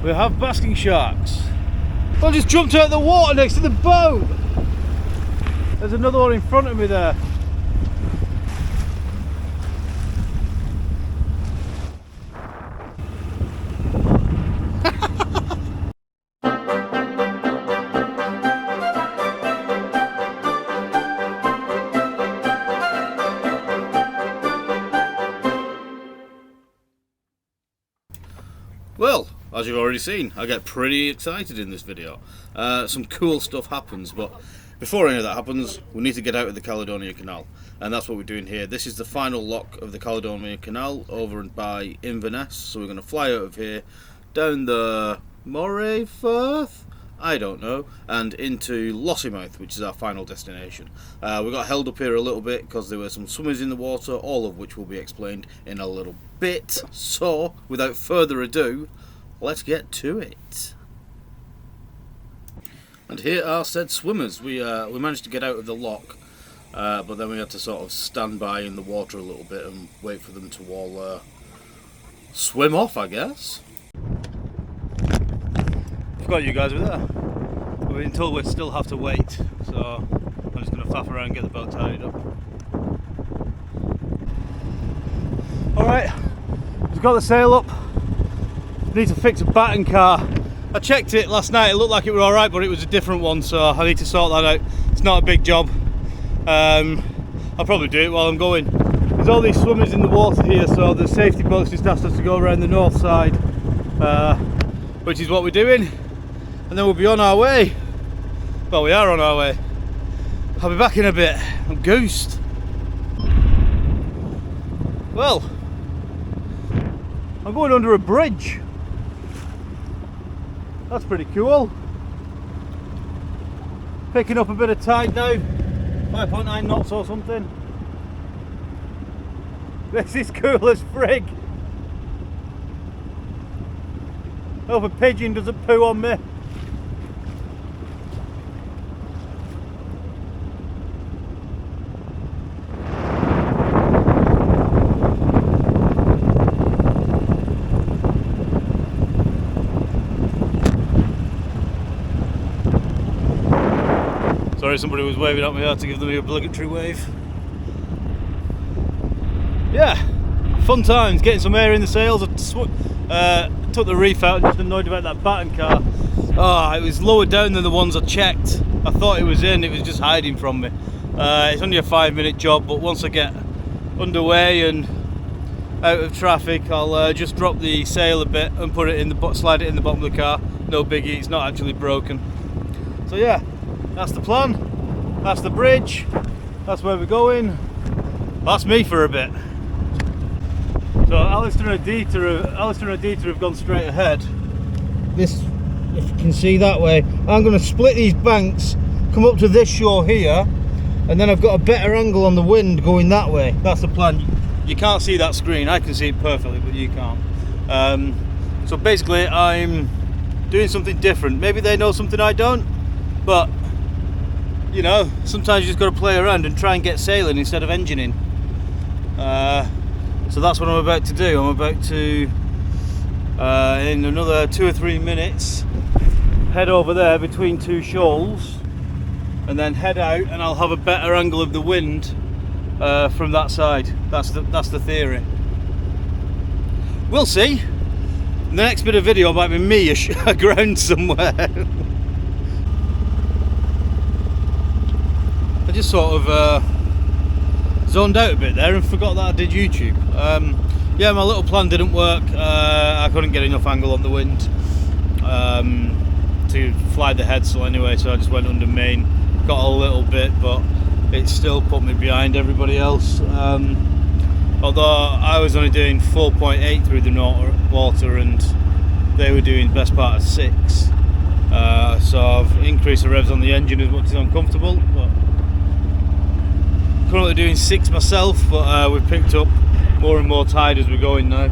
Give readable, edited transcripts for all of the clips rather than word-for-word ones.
We have basking sharks. I just jumped out of the water next to the boat. There's another one in front of me there. Well, as you've already seen, I get pretty excited in this video. Some cool stuff happens, but before any of that happens, we need to get out of the Caledonian Canal, and that's what we're doing here. This is the final lock of the Caledonian Canal over by Inverness, so we're going to fly out of here, down the Moray Firth? I don't know, and into Lossiemouth, which is our final destination. We got held up here a little bit because there were some swimmers in the water, all of which will be explained in a little bit. So, without further ado, let's get to it. And here are said swimmers. We managed to get out of the lock, but then we had to sort of stand by in the water a little bit and wait for them to all swim off, I guess. Forgot you guys were there. We've been told we still have to wait, so I'm just going to faff around and get the boat tidied up. Alright, we've got the sail up. Need to fix a batting car. I checked it last night, it looked like it was alright, but it was a different one, so I need to sort that out. It's not a big job. I'll probably do it while I'm going. There's all these swimmers in the water here, so the safety boats just asked us to go around the north side, which is what we're doing. And then we'll be on our way. Well, we are on our way. I'll be back in a bit. I'm goosed. Well, I'm going under a bridge. That's pretty cool. Picking up a bit of tide now. 5.9 knots or something. This is cool as frig. Hope a pigeon doesn't poo on me. Sorry, somebody was waving at me. I had to give them the obligatory wave. Yeah, fun times, getting some air in the sails. I took the reef out and just annoyed about that batting car. Oh, it was lower down than the ones I checked. I thought it was in, it was just hiding from me. It's only a 5-minute job, but once I get underway and out of traffic, I'll just drop the sail a bit and put it in the slide it in the bottom of the car. No biggie, it's not actually broken. So yeah, that's the plan. That's the bridge. That's where we're going. That's me for a bit. So Alistair and Adita have gone straight ahead. This, if you can see that way, I'm going to split these banks, come up to this shore here, and then I've got a better angle on the wind going that way. That's the plan. You can't see that screen. I can see it perfectly, but you can't. So basically, I'm doing something different. Maybe they know something I don't, but you know, sometimes you just got to play around and try and get sailing instead of engineing. So that's what I'm about to do. I'm about to, in another 2 or 3 minutes, head over there between two shoals, and then head out, and I'll have a better angle of the wind from that side. That's the theory. We'll see. The next bit of video might be me aground somewhere. I just sort of zoned out a bit there and forgot that I did YouTube. Yeah, my little plan didn't work. I couldn't get enough angle on the wind to fly the headsail anyway, so I just went under main. Got a little bit, but it still put me behind everybody else. Although I was only doing 4.8 through the water and they were doing the best part of 6. So I've increased the revs on the engine as much as I'm comfortable. But currently doing 6 myself, but we've picked up more and more tide as we're going now.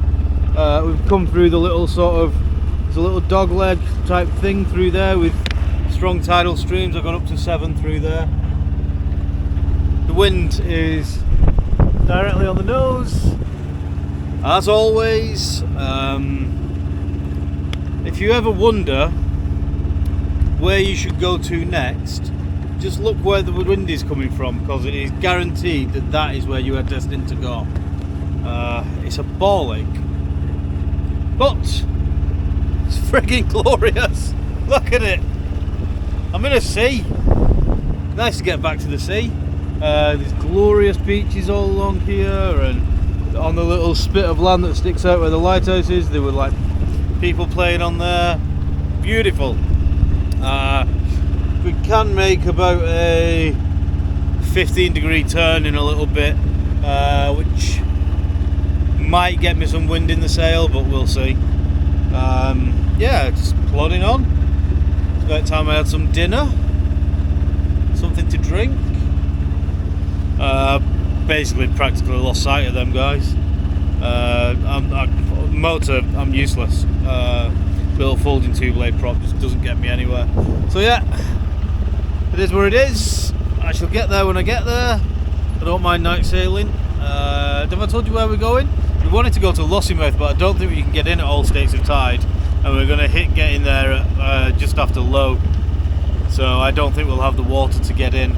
We've come through the little there's a little dog leg type thing through there with strong tidal streams. I've gone up to 7 through there. The wind is directly on the nose, as always. if you ever wonder where you should go to next, just look where the wind is coming from, because it is guaranteed that that is where you are destined to go. It's a ball ache, but it's frigging glorious. Look at it. I'm in a sea. Nice to get back to the sea. There's glorious beaches all along here, and on the little spit of land that sticks out where the lighthouse is, there were like people playing on there. Beautiful. We can make about a 15-degree turn in a little bit, which might get me some wind in the sail, but we'll see. Yeah, just plodding on. It's about time I had some dinner, something to drink. Basically practically lost sight of them guys. I'm useless. Little folding two blade prop just doesn't get me anywhere. So yeah, it is where it is. I shall get there when I get there. I don't mind night sailing. Have I told you where we're going? We wanted to go to Lossiemouth, but I don't think we can get in at all states of tide, and we're going to hit getting there at, just after low, so I don't think we'll have the water to get in.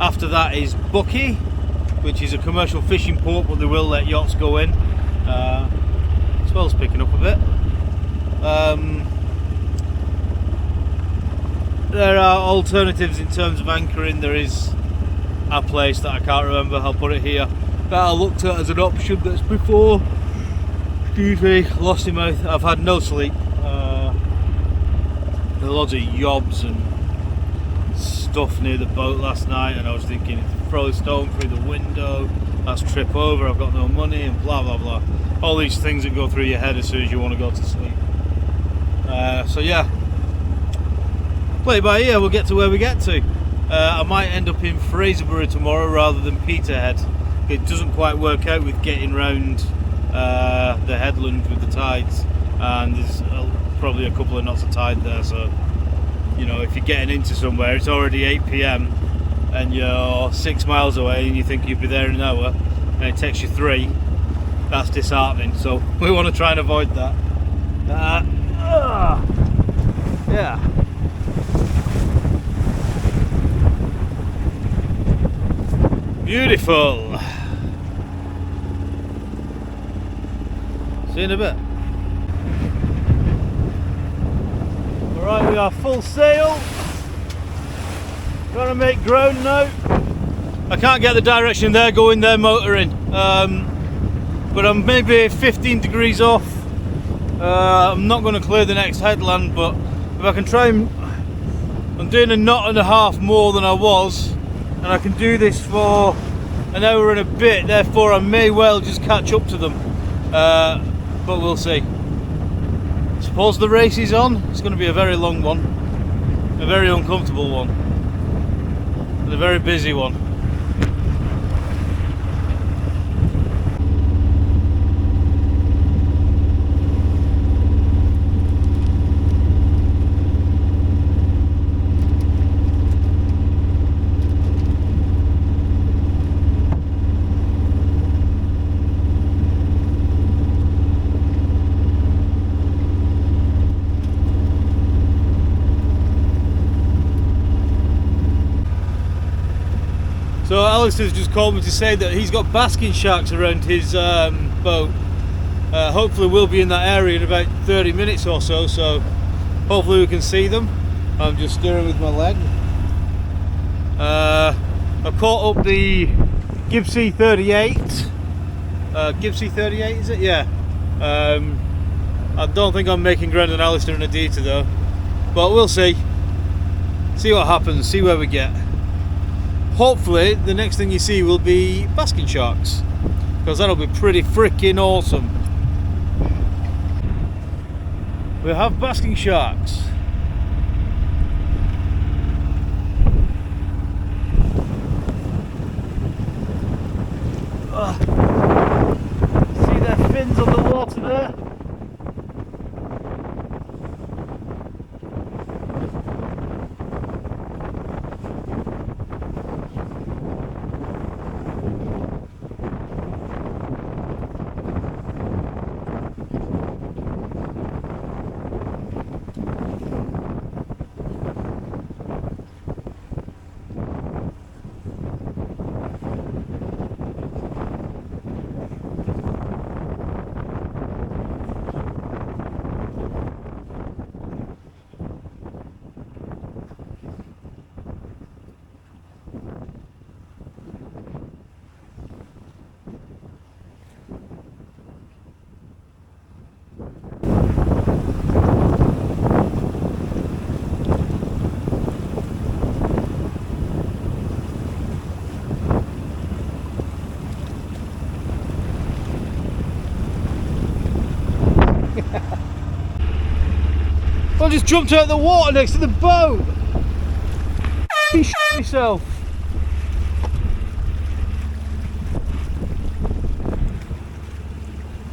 After that is Bucky, which is a commercial fishing port, but they will let yachts go in. Swell's picking up a bit. There are alternatives in terms of anchoring. There is a place that I can't remember, I'll put it here, that I looked at as an option that's before, excuse me, Lossiemouth. I've had no sleep. There are loads of yobs and stuff near the boat last night, and I was thinking, throw a stone through the window, that's trip over, I've got no money, and blah blah blah. All these things that go through your head as soon as you want to go to sleep. So yeah, play it by ear, we'll get to where we get to. I might end up in Fraserburgh tomorrow rather than Peterhead. It doesn't quite work out with getting round the headland with the tides, and there's probably a couple of knots of tide there, so you know, if you're getting into somewhere, it's already 8 PM and you're 6 miles away and you think you'll be there in an hour and it takes you 3, that's disheartening, so we want to try and avoid that. Yeah. Beautiful. See you in a bit. Alright, we are full sail. Trying to make ground now. I can't get the direction they're going, they're motoring. But I'm maybe 15 degrees off. I'm not going to clear the next headland, but if I can try and... I'm doing a knot and a half more than I was, and I can do this for an hour and a bit, therefore I may well just catch up to them. But we'll see. Suppose the race is on. It's going to be a very long one, a very uncomfortable one, and a very busy one. So Alistair's just called me to say that he's got basking sharks around his boat. Hopefully we'll be in that area in about 30 minutes or so, so hopefully we can see them. I'm just steering with my leg. I caught up the Gibbsy 38. Gibbsy 38 is it? Yeah. I don't think I'm making ground on Alistair and Adita though, but we'll see. See what happens, see where we get. Hopefully the next thing you see will be basking sharks, because that'll be pretty freaking awesome. We have basking sharks. See their fins on the water there? I just jumped out of the water next to the boat. He shit myself.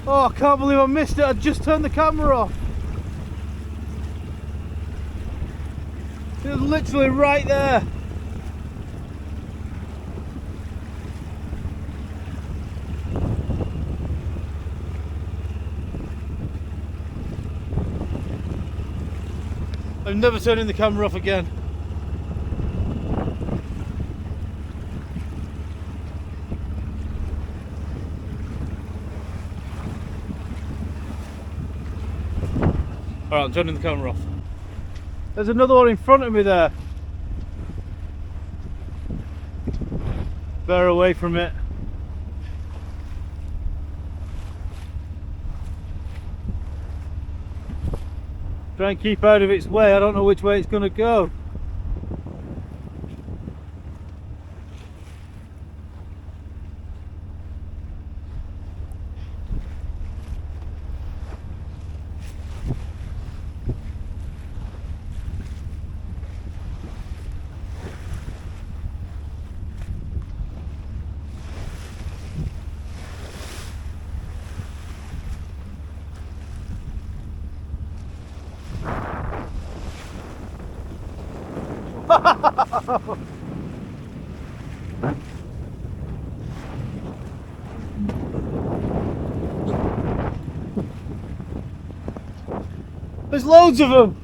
Oh, I can't believe I missed it. I just turned the camera off. It was literally right there. I'm never turning the camera off again. Alright, I'm turning the camera off. There's another one in front of me there. Bear away from it. Try and keep out of its way. I don't know which way it's going to go. There's loads of them.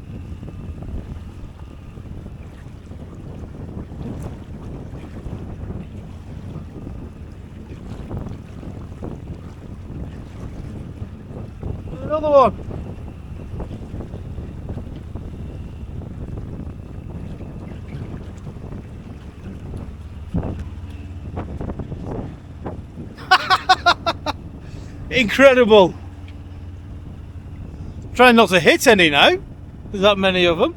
There's another one. Incredible. Trying not to hit any now. There's that many of them.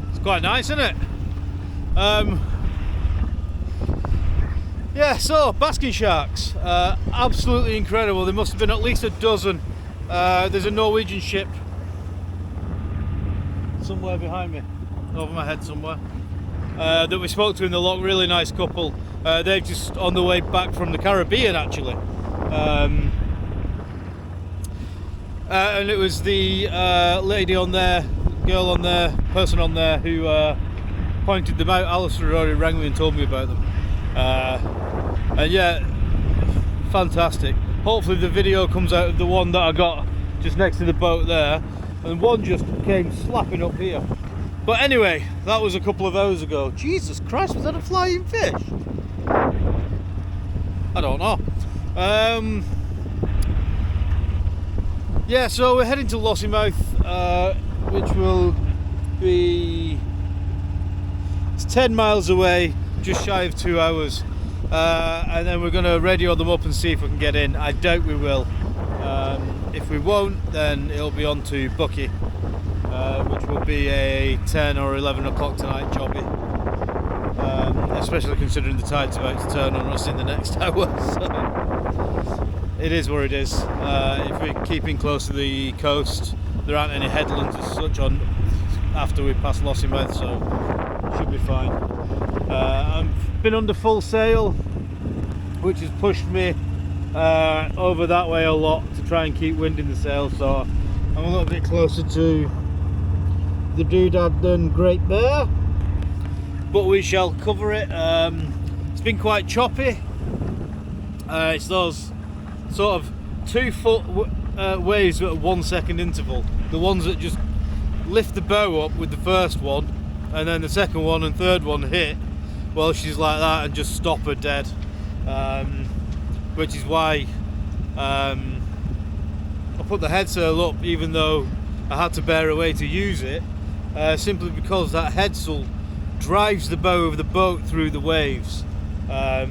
It's quite nice, isn't it? Yeah, so basking sharks, absolutely incredible. There must have been at least a dozen. There's a Norwegian ship somewhere behind me, over my head somewhere, that we spoke to in the lock. Really nice couple. They're just on the way back from the Caribbean actually, and it was the lady on there, girl on there, person on there who pointed them out. Alistair already rang me and told me about them, and yeah, fantastic. Hopefully the video comes out of the one that I got just next to the boat there, and one just came slapping up here. But anyway, that was a couple of hours ago. Jesus Christ, was that a flying fish? I don't know. Yeah, so we're heading to Lossiemouth, which will be, it's 10 miles away, just shy of 2 hours. And then we're going to radio them up and see if we can get in. I doubt we will. If we won't, then it'll be on to Bucky, which will be a 10 or 11 o'clock tonight jobby, especially considering the tide's about to turn on us in the next hour. So it is what it is. If we're keeping close to the coast, there aren't any headlands as such on after we pass Lossiemouth, so should be fine. I've been under full sail, which has pushed me over that way a lot to try and keep wind in the sail, so I'm a little bit closer to the doodad than Great Bear, but we shall cover it. It's been quite choppy. It's those sort of 2 foot waves at a 1 second interval, the ones that just lift the bow up with the first one and then the second one and third one hit. Well, she's like that and just stop her dead, which is why I put the headsail up, even though I had to bear away to use it, simply because that headsail drives the bow of the boat through the waves. I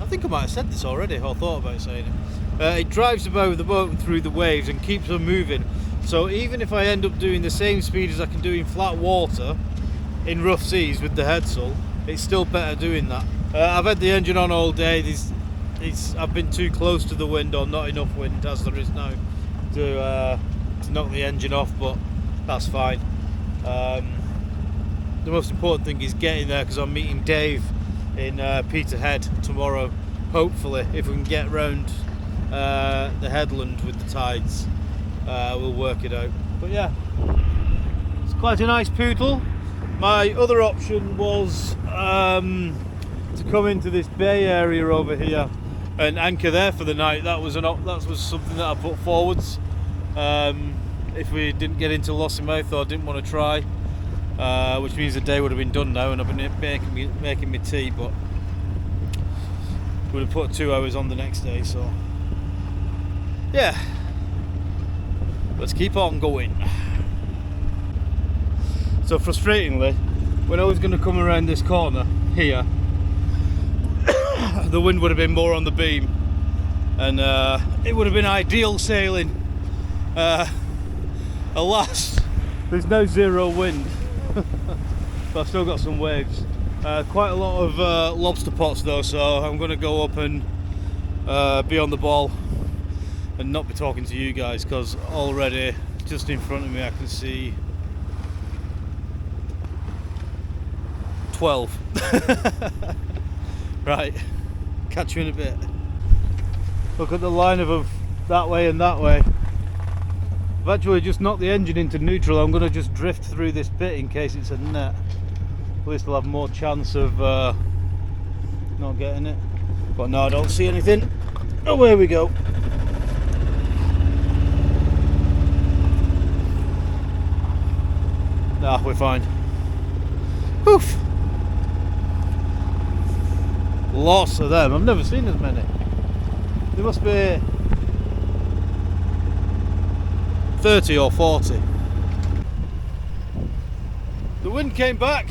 think I might have said this already, or thought about saying it. It drives the bow of the boat through the waves and keeps her moving, So even if I end up doing the same speed as I can do in flat water in rough seas with the headsail, it's still better doing that. I've had the engine on all day. I've been too close to the wind, or not enough wind as there is now to knock the engine off, but that's fine. The most important thing is getting there, because I'm meeting Dave in Peterhead tomorrow, hopefully, if we can get round the headland with the tides. We'll work it out. But yeah, it's quite a nice poodle. My other option was to come into this bay area over here and anchor there for the night. That was something that I put forwards if we didn't get into Lossiemouth, or didn't want to try, which means the day would have been done now, and I've been making me tea, but would have put 2 hours on the next day. So yeah, let's keep on going. So frustratingly, when I was going to come around this corner here, the wind would have been more on the beam, and it would have been ideal sailing. Alas, there's no zero wind, but I've still got some waves. Quite a lot of lobster pots though, so I'm going to go up and be on the ball and not be talking to you guys, because already just in front of me I can see 12. Right, catch you in a bit. Look at the line of them that way and that way. I've actually just knocked the engine into neutral. I'm going to just drift through this bit in case it's a net. At least I'll have more chance of not getting it. But no, I don't see anything. Away we go. Nah, we're fine. Poof! Lots of them. I've never seen as many. There must be 30 or 40. The wind came back.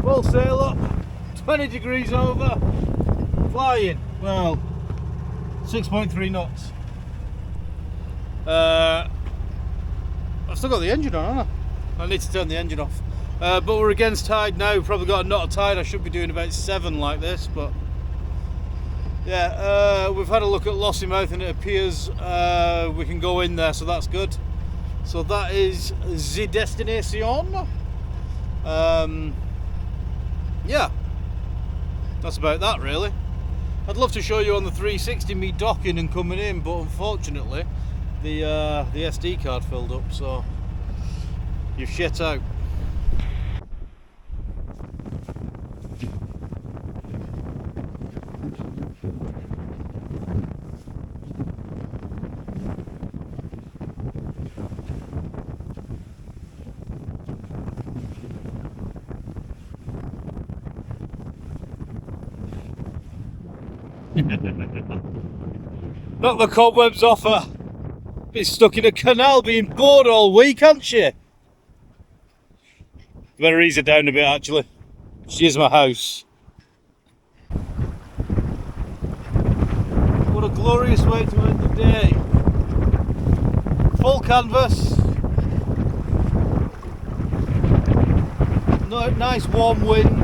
Full sail up. 20 degrees over. Flying. Well, 6.3 knots. I've still got the engine on, haven't I? I need to turn the engine off. But we're against tide now. We've probably got a knot of tide. I should be doing about 7 like this, but yeah, we've had a look at Lossiemouth and it appears we can go in there, so that's good. So that is the destination. Yeah, that's about that really. I'd love to show you on the 360 me docking and coming in, but unfortunately the SD card filled up, so you've shit out. Knock the cobwebs off her. Been stuck in a canal being bored all week, hasn't she? Better ease her down a bit actually. She is my house. What a glorious way to end the day. Full canvas. Nice warm wind.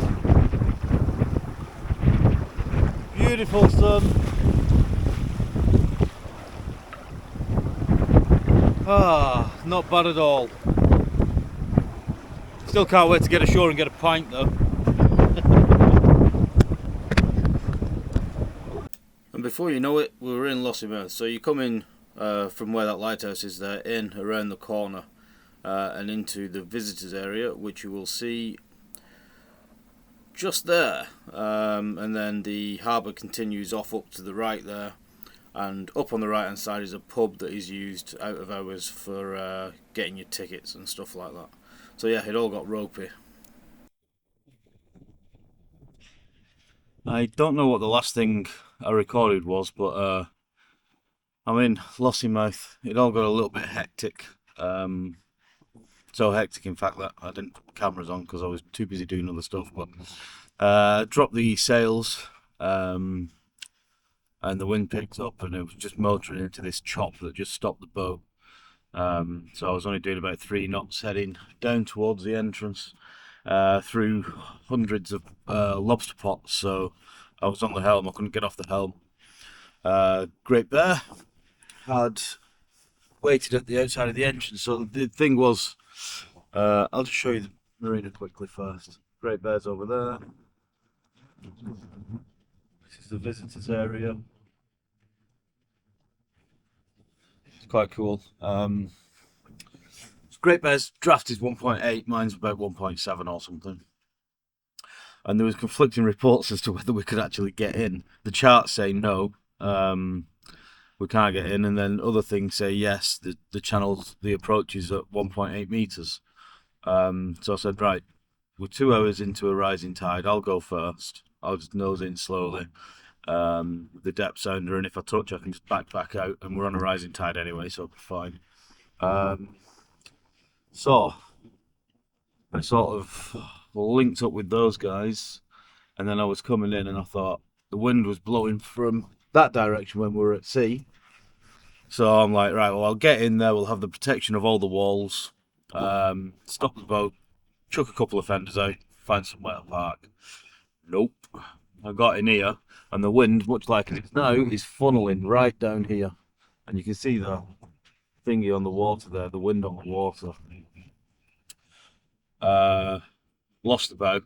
Beautiful sun. Ah, not bad at all. Still can't wait to get ashore and get a pint though. And before you know it, we were in Lossiemouth. So you come in from where that lighthouse is there, in around the corner, and into the visitors area, which you will see just there. And then the harbour continues off up to the right there, and up on the right hand side is a pub that is used out of hours for getting your tickets and stuff like that. So yeah, it all got ropey. I don't know what the last thing I recorded was, but I'm in Lossiemouth. It all got a little bit hectic. So hectic in fact that I didn't put cameras on because I was too busy doing other stuff. But dropped the sails, and the wind picked up, and it was just motoring into this chop that just stopped the boat. So I was only doing about 3 knots heading down towards the entrance, through hundreds of lobster pots. So I was on the helm, I couldn't get off the helm. Great Bear had waited at the outside of the entrance. So the thing was, I'll just show you the marina quickly first. Great Bear's over there. This is the visitors area. It's quite cool. Great Bear's draft is 1.8, mine's about 1.7 or something. And there was conflicting reports as to whether we could actually get in. The charts say no, we can't get in, and then other things say yes, the channels, the approach is at 1.8 meters. So I said, right, we're 2 hours into a rising tide, I'll go first. I'll just nose in slowly, with the depth sounder, and if I touch I can just back out, and we're on a rising tide anyway, so I'll be fine. So I sort of linked up with those guys, and then I was coming in, and I thought the wind was blowing from that direction when we were at sea. So I'm like, right, well, I'll get in there, we'll have the protection of all the walls, stop the boat, chuck a couple of fenders out, find somewhere to park. Nope. I got in here, and the wind, much like it is now, is funneling right down here. And you can see the thingy on the water there, the wind on the water. Lost the bow.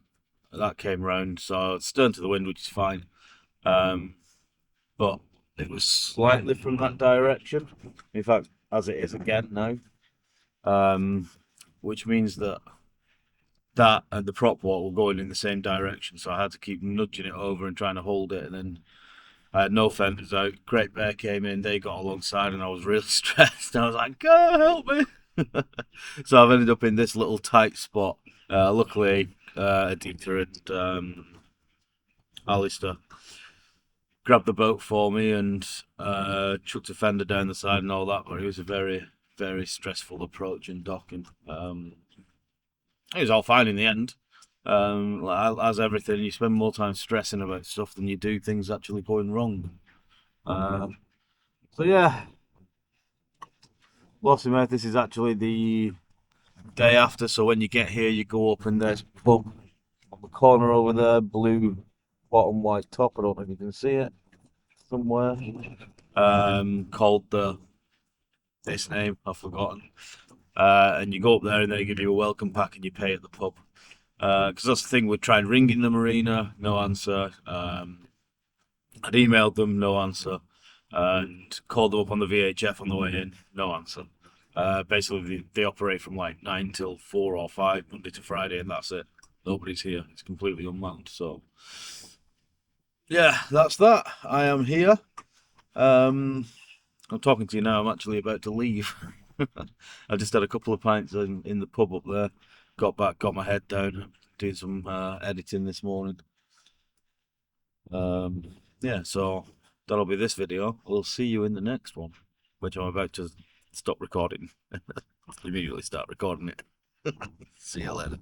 That came round, so stern to the wind, which is fine. But it was slightly from that direction. In fact, as it is again now. Which means that and the prop water were going in the same direction, so I had to keep nudging it over and trying to hold it, and then I had no fenders out. Great Bear came in, they got alongside, and I was really stressed. I was like, God help me. So I've ended up in this little tight spot. Luckily, Adita and Alistair grabbed the boat for me and chucked a fender down the side and all that, but it was a very, very stressful approach and docking. It was all fine in the end. As everything, you spend more time stressing about stuff than you do things actually going wrong. So yeah, Lossiemouth, this is actually the day after, so when you get here you go up and there's a pub on the corner over there, blue bottom, white top, I don't know if you can see it somewhere, called this name, I've forgotten. And you go up there and they give you a welcome pack and you pay at the pub. Because that's the thing, we'd tried ringing the marina, no answer. I'd emailed them, no answer. And called them up on the VHF on the way in, no answer. Basically, they operate from like 9 till 4 or 5, Monday to Friday, and that's it. Nobody's here. It's completely unmanned. So, yeah, that's that. I am here. I'm talking to you now. I'm actually about to leave. I just had a couple of pints in the pub up there. Got back, got my head down, doing some editing this morning. Yeah, so that'll be this video. We'll see you in the next one, which I'm about to stop recording. Immediately start recording it. See you later.